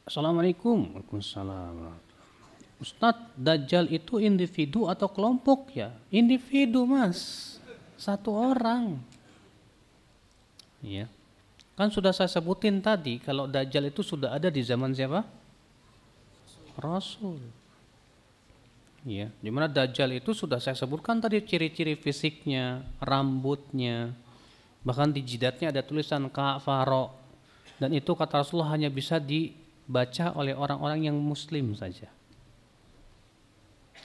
Assalamualaikum. Waalaikumsalam. Ustadz, Dajjal itu individu atau kelompok ya? Individu mas, satu orang. Ya, kan sudah saya sebutin tadi kalau Dajjal itu sudah ada di zaman siapa? Rasul. Ya, dimana Dajjal itu sudah saya sebutkan tadi ciri-ciri fisiknya, rambutnya, bahkan di jidatnya ada tulisan kafaro, dan itu kata Rasulullah hanya bisa dibaca oleh orang-orang yang muslim saja.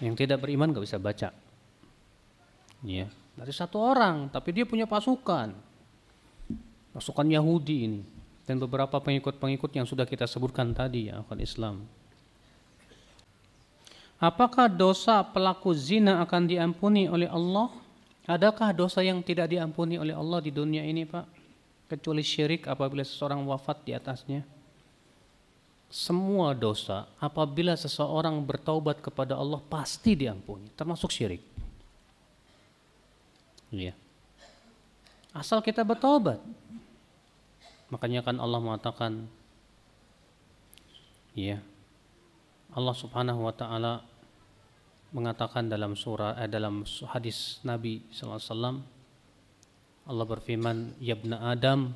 Yang tidak beriman gak bisa baca. Ya, dari satu orang, tapi dia punya pasukan Yahudi ini dan beberapa pengikut-pengikut yang sudah kita sebutkan tadi ya, akan Islam. Apakah dosa pelaku zina akan diampuni oleh Allah? Adakah dosa yang tidak diampuni oleh Allah di dunia ini, Pak? Kecuali syirik apabila seseorang wafat di atasnya. Semua dosa apabila seseorang bertaubat kepada Allah pasti diampuni, termasuk syirik. Ya. Asal kita bertaubat. Makanya kan Allah mengatakan, ya, Allah Subhanahu wa taala mengatakan dalam dalam hadis Nabi sallallahu alaihi wasallam, Allah berfirman, "Ya ibna Adam,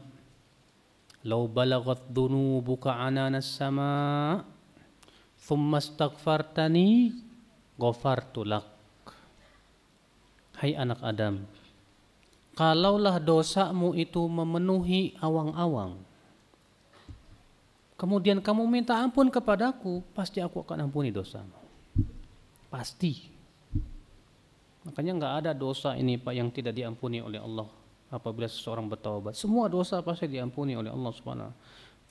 law balagat dhunubuka ananas sama, thumma astaghfartani, ghafartu lak." Hai anak Adam, kalaulah dosamu itu memenuhi awang-awang, kemudian kamu minta ampun kepadaku, pasti aku akan ampuni dosamu. Pasti. Makanya nggak ada dosa ini Pak yang tidak diampuni oleh Allah apabila seseorang bertaubat. Semua dosa pasti diampuni oleh Allah Subhanahu.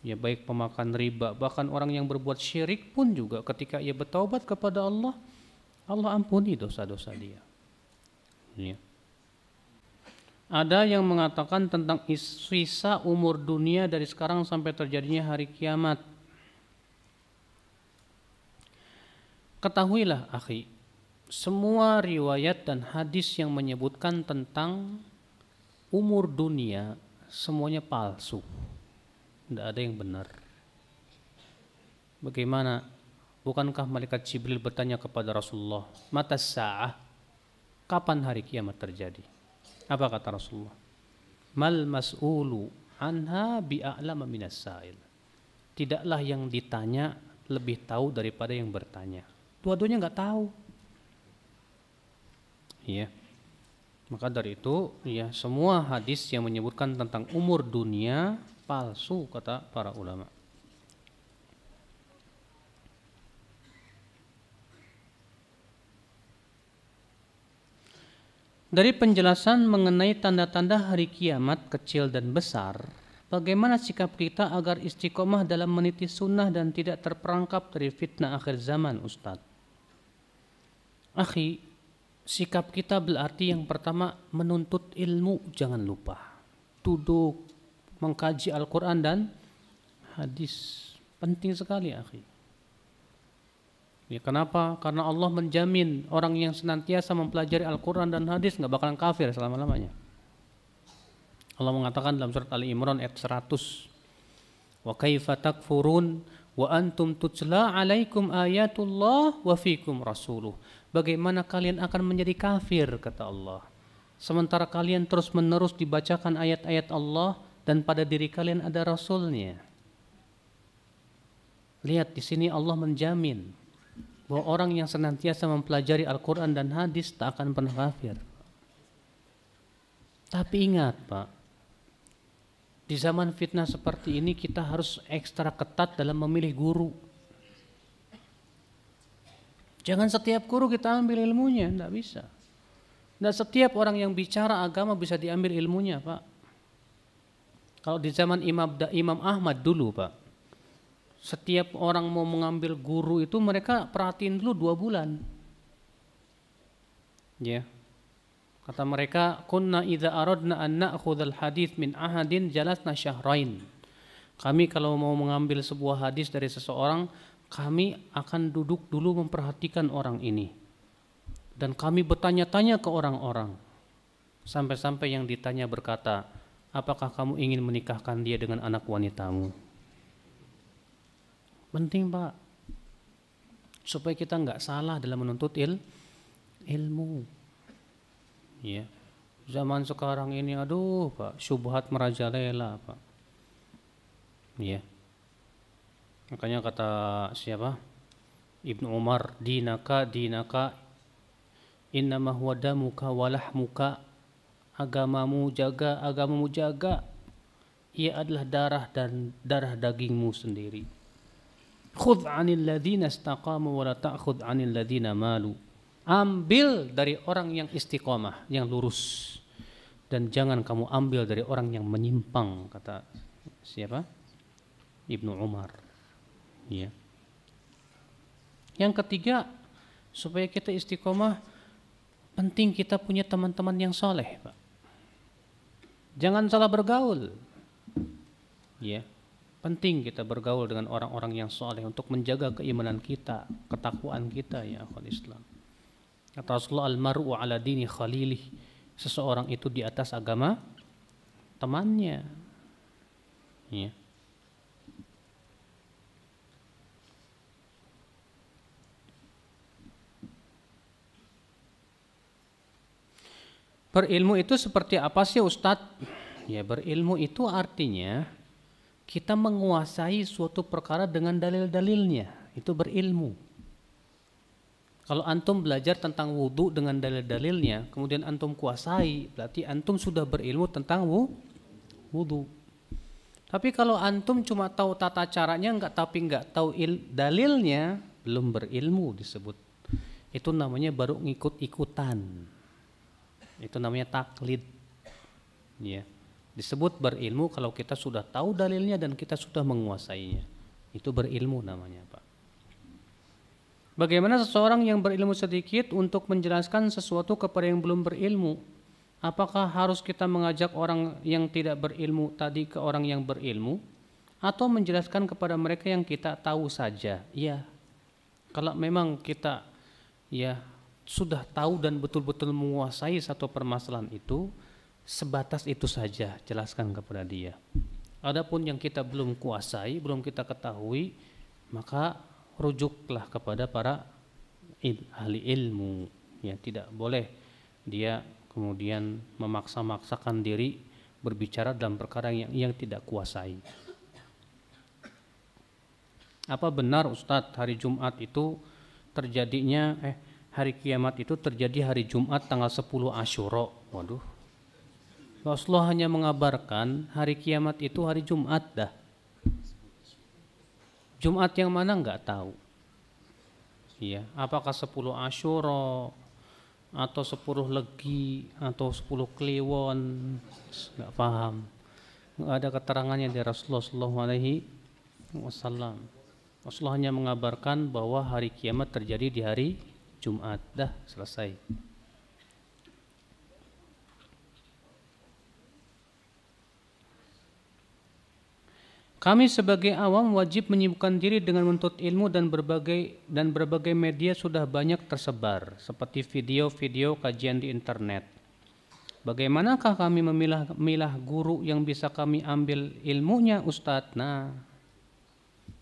Ya, baik pemakan riba, bahkan orang yang berbuat syirik pun juga ketika ia bertaubat kepada Allah, Allah ampuni dosa-dosa dia. Ya. Ada yang mengatakan tentang sisa umur dunia dari sekarang sampai terjadinya hari kiamat. Ketahuilah akhi, semua riwayat dan hadis yang menyebutkan tentang umur dunia semuanya palsu. Tidak ada yang benar. Bagaimana? Bukankah malaikat Jibril bertanya kepada Rasulullah, "Mata sa'ah?" Kapan hari kiamat terjadi? Apa kata Rasulullah? "Mal mas'ulu anha bi'a'lama minas sa'il." Tidaklah yang ditanya lebih tahu daripada yang bertanya. Dua-duanya nggak tahu. Iya. Maka dari itu, ya, semua hadis yang menyebutkan tentang umur dunia palsu kata para ulama. Dari penjelasan mengenai tanda-tanda hari kiamat kecil dan besar, bagaimana sikap kita agar istiqomah dalam meniti sunnah dan tidak terperangkap dari fitnah akhir zaman, Ustadz? Akhi, sikap kita berarti yang pertama menuntut ilmu, jangan lupa. Duduk, mengkaji Al-Quran dan hadis. Penting sekali, akhi. Ya, kenapa? Karena Allah menjamin orang yang senantiasa mempelajari Al-Quran dan hadis nggak bakalan kafir selama-lamanya. Allah mengatakan dalam surat Ali Imran ayat 100, "Wa kaifa takfurun wa antum tutla alaikum ayatullah wa fikum rasuluh." Bagaimana kalian akan menjadi kafir, kata Allah, sementara kalian terus-menerus dibacakan ayat-ayat Allah dan pada diri kalian ada Rasulnya. Lihat di sini Allah menjamin bahwa orang yang senantiasa mempelajari Al-Quran dan hadis tak akan pernah kafir. Tapi ingat Pak, di zaman fitnah seperti ini kita harus ekstra ketat dalam memilih guru. Jangan setiap guru kita ambil ilmunya, tidak bisa. Tidak setiap orang yang bicara agama bisa diambil ilmunya, Pak. Kalau di zaman Imam Ahmad dulu, Pak, setiap orang mau mengambil guru itu mereka perhatiin dulu 2 bulan. Ya. Kata mereka, "Kunna idza aradna an na'khudhal hadits min ahadin jalasna syahrain." Kami kalau mau mengambil sebuah hadis dari seseorang, kami akan duduk dulu memperhatikan orang ini. Dan kami bertanya-tanya ke orang-orang. Sampai-sampai yang ditanya berkata, "Apakah kamu ingin menikahkan dia dengan anak wanitamu?" Penting Pak, supaya kita nggak salah dalam menuntut ilmu. Ya, zaman sekarang ini aduh Pak, syubhat merajalela Pak. Ya, makanya kata siapa? Ibnu Umar, dinaka innama huwa damuka walahmuka, agamamu jaga, ia adalah darah dan darah dagingmu sendiri. Khudh 'anil ladzina istaqamu wa la ta'khudh 'anil ladzina malu. Ambil dari orang yang istiqomah, yang lurus, dan jangan kamu ambil dari orang yang menyimpang, kata siapa? Ibnu Umar. Ya. Yang ketiga, supaya kita istiqomah, penting kita punya teman-teman yang soleh, Pak. Jangan salah bergaul. Ya, penting kita bergaul dengan orang-orang yang soleh untuk menjaga keimanan kita, ketakwaan kita, ya akhwal Islam. Kata Rasulullah, al-mar'u ala dini khalilih, seseorang itu di atas agama temannya. Ya. Berilmu itu seperti apa sih Ustadz? Ya, berilmu itu artinya kita menguasai suatu perkara dengan dalil-dalilnya. Itu berilmu. Kalau antum belajar tentang wudhu dengan dalil-dalilnya, kemudian antum kuasai, berarti antum sudah berilmu tentang wudhu. Tapi kalau antum cuma tahu tata caranya, tapi nggak tahu dalilnya, belum berilmu disebut. Itu namanya baru ngikut-ikutan. Itu namanya taklid. Ya. Disebut berilmu kalau kita sudah tahu dalilnya dan kita sudah menguasainya. Itu berilmu namanya, Pak. Bagaimana seseorang yang berilmu sedikit untuk menjelaskan sesuatu kepada yang belum berilmu? Apakah harus kita mengajak orang yang tidak berilmu tadi ke orang yang berilmu? Atau menjelaskan kepada mereka yang kita tahu saja? Iya. Kalau memang kita sudah tahu dan betul-betul menguasai satu permasalahan itu, sebatas itu saja jelaskan kepada dia. Adapun yang kita belum kuasai, belum kita ketahui, maka rujuklah kepada para ahli ilmu. Ya, tidak boleh dia kemudian memaksa-maksakan diri berbicara dalam perkara yang tidak kuasai. Apa benar Ustadz hari Jumat itu terjadinya hari kiamat itu terjadi hari Jumat tanggal 10 Asyura? Waduh. Rasulullah hanya mengabarkan hari kiamat itu hari Jumat dah. Jumat yang mana enggak tahu. Iya, apakah 10 Asyura atau 10 Legi atau 10 Kliwon? Enggak paham. Enggak ada keterangannya dari Rasulullah SAW. Rasulullah hanya mengabarkan bahwa hari kiamat terjadi di hari Jumat, dah selesai. Kami sebagai awam wajib menyibukkan diri dengan menuntut ilmu dan berbagai media sudah banyak tersebar seperti video-video kajian di internet. Bagaimanakah kami memilah guru yang bisa kami ambil ilmunya, Ustadz? Nah,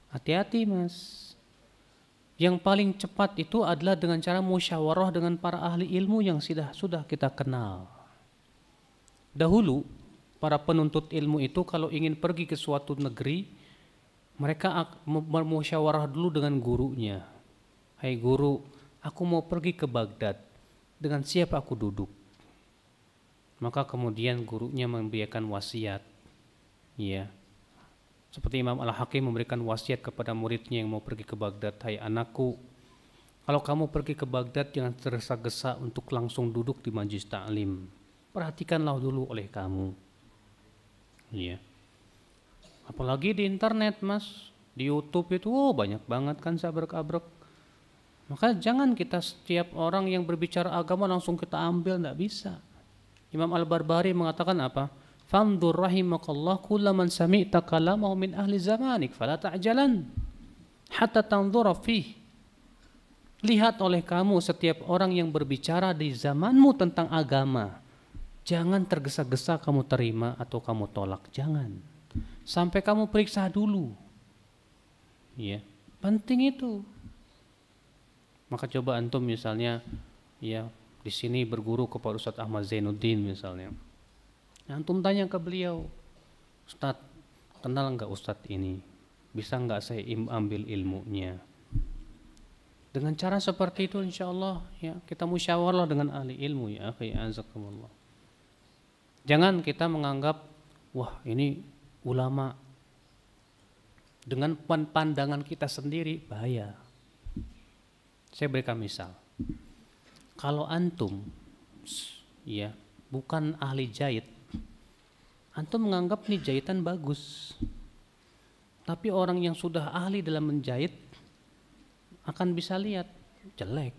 hati-hati Mas. Yang paling cepat itu adalah dengan cara musyawarah dengan para ahli ilmu yang sudah kita kenal. Dahulu para penuntut ilmu itu kalau ingin pergi ke suatu negeri, mereka bermusyawarah dulu dengan gurunya. Hai guru, aku mau pergi ke Baghdad. Dengan siapa aku duduk? Maka kemudian gurunya memberikan wasiat. Ya. Seperti Imam Al-Hakim memberikan wasiat kepada muridnya yang mau pergi ke Baghdad. Hai anakku, kalau kamu pergi ke Baghdad jangan tergesa-gesa untuk langsung duduk di majlis ta'lim. Perhatikanlah dulu oleh kamu. Iya. Apalagi di internet Mas, di YouTube itu banyak banget kan sabrek-abrek. Maka jangan kita setiap orang yang berbicara agama langsung kita ambil, enggak bisa. Imam Al-Barbahari mengatakan apa? Fandur rahimakallah kullaman sami'ta kalamahu min ahli zamanik fala ta'jalan hatta tanzura fih. Lihat oleh kamu setiap orang yang berbicara di zamanmu tentang agama. Jangan tergesa-gesa kamu terima atau kamu tolak, jangan. Sampai kamu periksa dulu. Ya. Penting itu. Maka coba antum misalnya ya di sini berguru kepada Ustadz Ahmad Zainuddin misalnya. Antum tanya ke beliau, Ustadz, kenal nggak Ustadz ini? Bisa nggak saya ambil ilmunya? Dengan cara seperti itu insya Allah ya kita musyawarah dengan ahli ilmu ya akhi azakumullah. Jangan kita menganggap wah ini ulama dengan pandangan kita sendiri bahaya. Saya berikan misal. Kalau antum ya bukan ahli jahit, antum menganggap nih jahitan bagus. Tapi orang yang sudah ahli dalam menjahit akan bisa lihat jelek.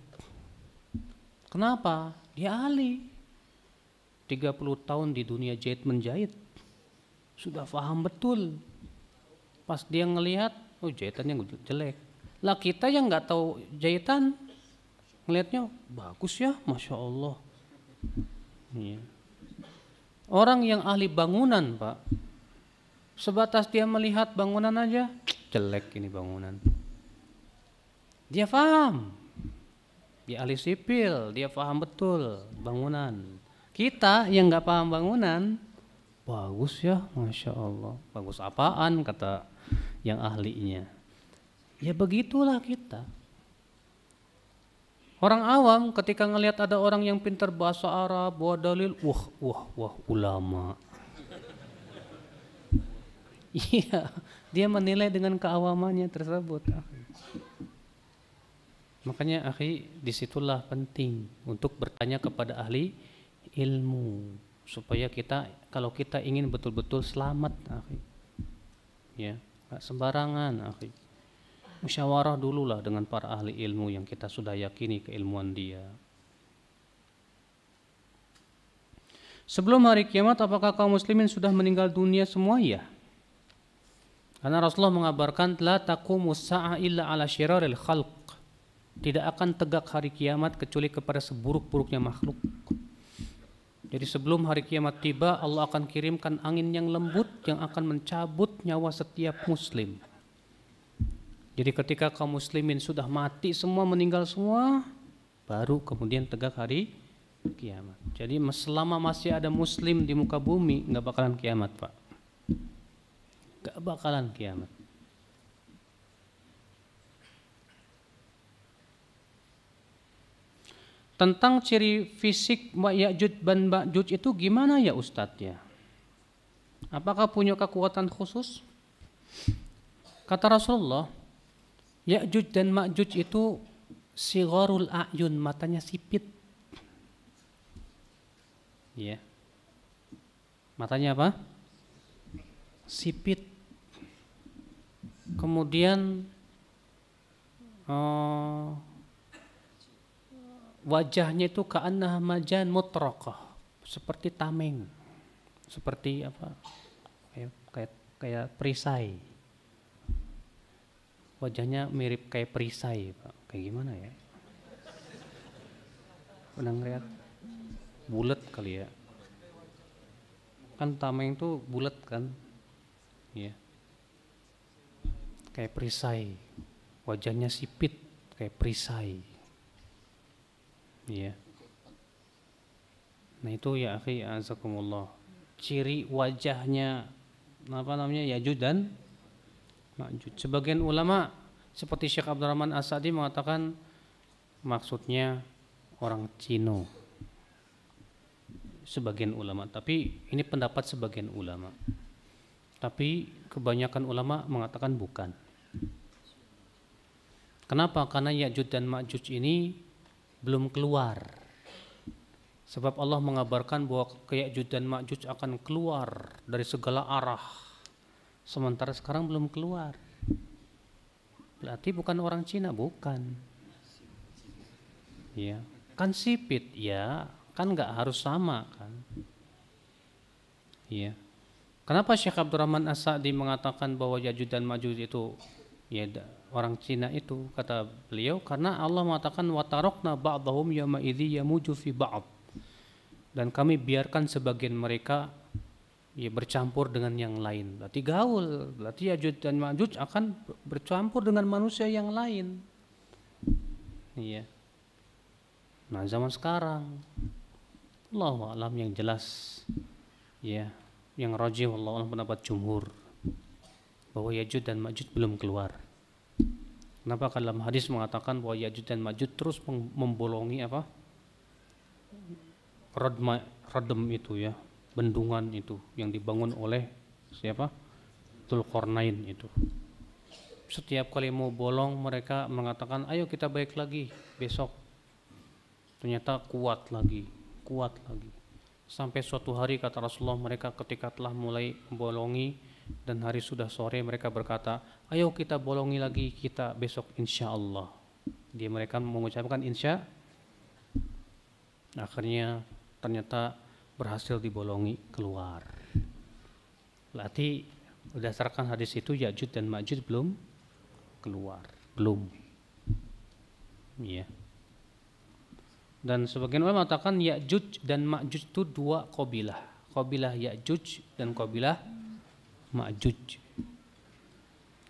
Kenapa? Dia ahli. 30 tahun di dunia jahit menjahit. Sudah paham betul. Pas dia ngelihat, oh jahitannya jelek. Lah kita yang nggak tahu jahitan, ngelihatnya bagus ya, masya Allah. Iya. Orang yang ahli bangunan, Pak, sebatas dia melihat bangunan aja, jelek ini bangunan. Dia paham, dia ahli sipil, dia paham betul bangunan. Kita yang nggak paham bangunan, bagus ya, masya Allah. Bagus apaan kata yang ahlinya? Ya begitulah kita. Orang awam ketika ngelihat ada orang yang pintar bahasa Arab, bawa dalil, wah ulama. Iya, dia menilai dengan keawamannya tersebut. Makanya akhi, disitulah penting untuk bertanya kepada ahli ilmu supaya kita kalau kita ingin betul-betul selamat akhi, ya nggak sembarangan akhi. Musyawarah dululah dengan para ahli ilmu yang kita sudah yakini keilmuan dia. Sebelum hari kiamat, apakah kaum muslimin sudah meninggal dunia semua? Ya. Karena Rasulullah mengabarkan la taqumus sa'a illa ala syiraril khalq. Tidak akan tegak hari kiamat kecuali kepada seburuk-buruknya makhluk. Jadi sebelum hari kiamat tiba, Allah akan kirimkan angin yang lembut yang akan mencabut nyawa setiap muslim. Jadi ketika kaum muslimin sudah mati semua, meninggal semua, baru kemudian tegak hari kiamat. Jadi selama masih ada muslim di muka bumi, nggak bakalan kiamat, Pak. Nggak bakalan kiamat. Tentang ciri fisik Ya'juj dan Ma'juj itu gimana ya Ustadz ya? Apakah punya kekuatan khusus? Kata Rasulullah, Ya'juj dan Ma'juj itu sigharul a'yun, matanya sipit. Ya. Matanya apa? Sipit. Kemudian wajahnya itu ka'annah majan mutraqah, seperti tameng, seperti apa? Kayak perisai. Wajahnya mirip kayak perisai, Pak. Kayak gimana ya? Pernah ngeliat? Bulat kali ya. Kan tameng itu bulat kan? Ya. Kayak perisai. Wajahnya sipit kayak perisai. Iya. Nah itu ya akhi azakumullah. Ciri wajahnya apa namanya Ya'juj dan Ma'juj. Sebagian ulama seperti Syekh Abdurrahman As-Sa'di mengatakan maksudnya orang Cina. Sebagian ulama, tapi ini pendapat sebagian ulama. Tapi kebanyakan ulama mengatakan bukan. Kenapa? Karena Ya'juj dan Ma'juj ini belum keluar. Sebab Allah mengabarkan bahwa Ya'juj dan Ma'juj akan keluar dari segala arah. Sementara sekarang belum keluar. Berarti bukan orang Cina, bukan. Ya, kan sipit, ya, kan nggak harus sama kan. Ya. Kenapa Syekh Abdurrahman As-Sa'di mengatakan bahwa Ya'juj dan Ma'juj itu ya orang Cina itu, kata beliau, karena Allah mengatakan wa tarakna ba'dahum yawma idzi yamuju fi ba'd, dan kami biarkan sebagian mereka ya bercampur dengan yang lain. Berarti gaul, berarti Ya'juj dan Ma'juj akan bercampur dengan manusia yang lain. Iya. Nah, zaman sekarang Allahu a'lam, yang jelas ya, yang rajih wallahu a'lam pendapat jumhur bahwa Ya'juj dan Ma'juj belum keluar. Kenapa? Karena dalam hadis mengatakan bahwa Ya'juj dan Ma'juj terus membolongi apa? Radm itu ya, bendungan itu yang dibangun oleh siapa? Dzulqarnain itu. Setiap kali mau bolong mereka mengatakan, ayo kita balik lagi besok. Ternyata kuat lagi. Sampai suatu hari kata Rasulullah, mereka ketika telah mulai membolongi dan hari sudah sore, mereka berkata, ayo kita bolongi lagi kita besok insya Allah. Dia mereka mengucapkan insya. Akhirnya ternyata berhasil dibolongi keluar. Berarti berdasarkan hadis itu Ya'juj dan Ma'juj belum keluar, belum. Iya. Dan sebagian ulama mengatakan Ya'juj dan Ma'juj itu dua qabilah. Qabilah Ya'juj dan qabilah Ma'juj.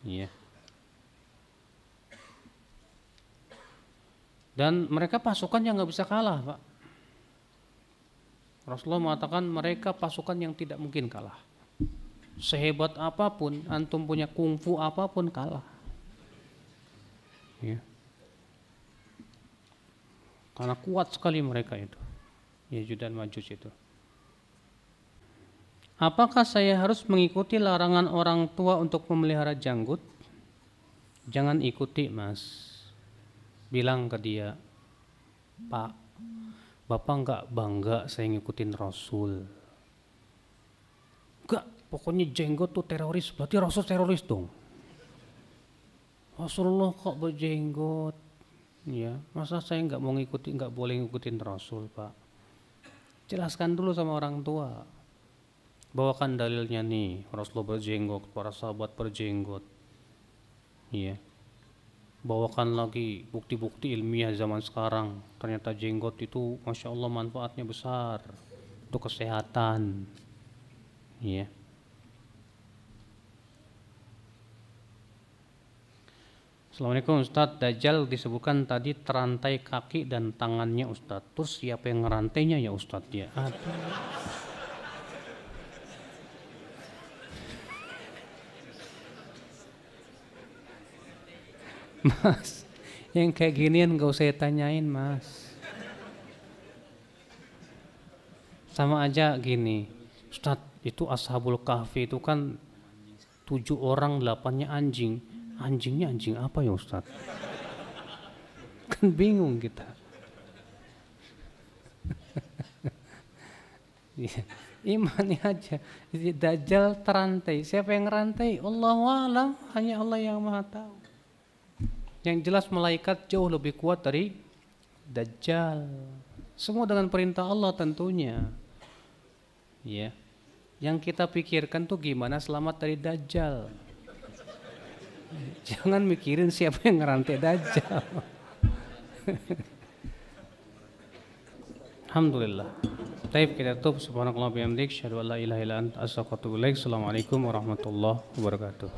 Iya. Dan mereka pasukan yang nggak bisa kalah, Pak. Rasulullah mengatakan mereka pasukan yang tidak mungkin kalah. Sehebat apapun, antum punya kungfu apapun kalah. Ya. Karena kuat sekali mereka itu. Ya'juj dan Ma'juj itu. Apakah saya harus mengikuti larangan orang tua untuk memelihara janggut? Jangan ikuti, Mas. Bilang ke dia, Pak, Bapak enggak bangga saya ngikutin Rasul. Enggak, pokoknya jenggot tuh teroris, berarti Rasul teroris dong. Rasulullah kok berjenggot? Ya, masa saya enggak boleh ngikutin Rasul, Pak? Jelaskan dulu sama orang tua. Bawakan dalilnya nih, Rasulullah berjenggot, para sahabat berjenggot. Iya. Bawakan lagi bukti-bukti ilmiah zaman sekarang. Ternyata jenggot itu Masya Allah manfaatnya besar untuk kesehatan. Iya. Assalamualaikum Ustadz. Dajjal disebutkan tadi terantai kaki dan tangannya Ustadz. Terus siapa yang ngerantainya ya Ustadz ya? Mas, yang kayak ginian gak usah tanyain, Mas. Sama aja gini, Ustadz, itu Ashabul Kahfi itu kan 7 orang 8-nya anjing. Anjingnya anjing apa ya Ustadz? Kan bingung kita. Imani aja. Dajjal terantai. Siapa yang ngerantai? Allahu a'lam. Hanya Allah yang maha tahu. Yang jelas malaikat jauh lebih kuat dari Dajjal. Semua dengan perintah Allah tentunya. Ya. Yang kita pikirkan tuh gimana selamat dari Dajjal. Jangan mikirin siapa yang ngerantai Dajjal. Alhamdulillah. Taib kita tutup. Subhanakallah bihamdik. Asyhadu an la ilaha illa anta astaghfiruka wa atubu ilaik. Assalamualaikum warahmatullahi wabarakatuh.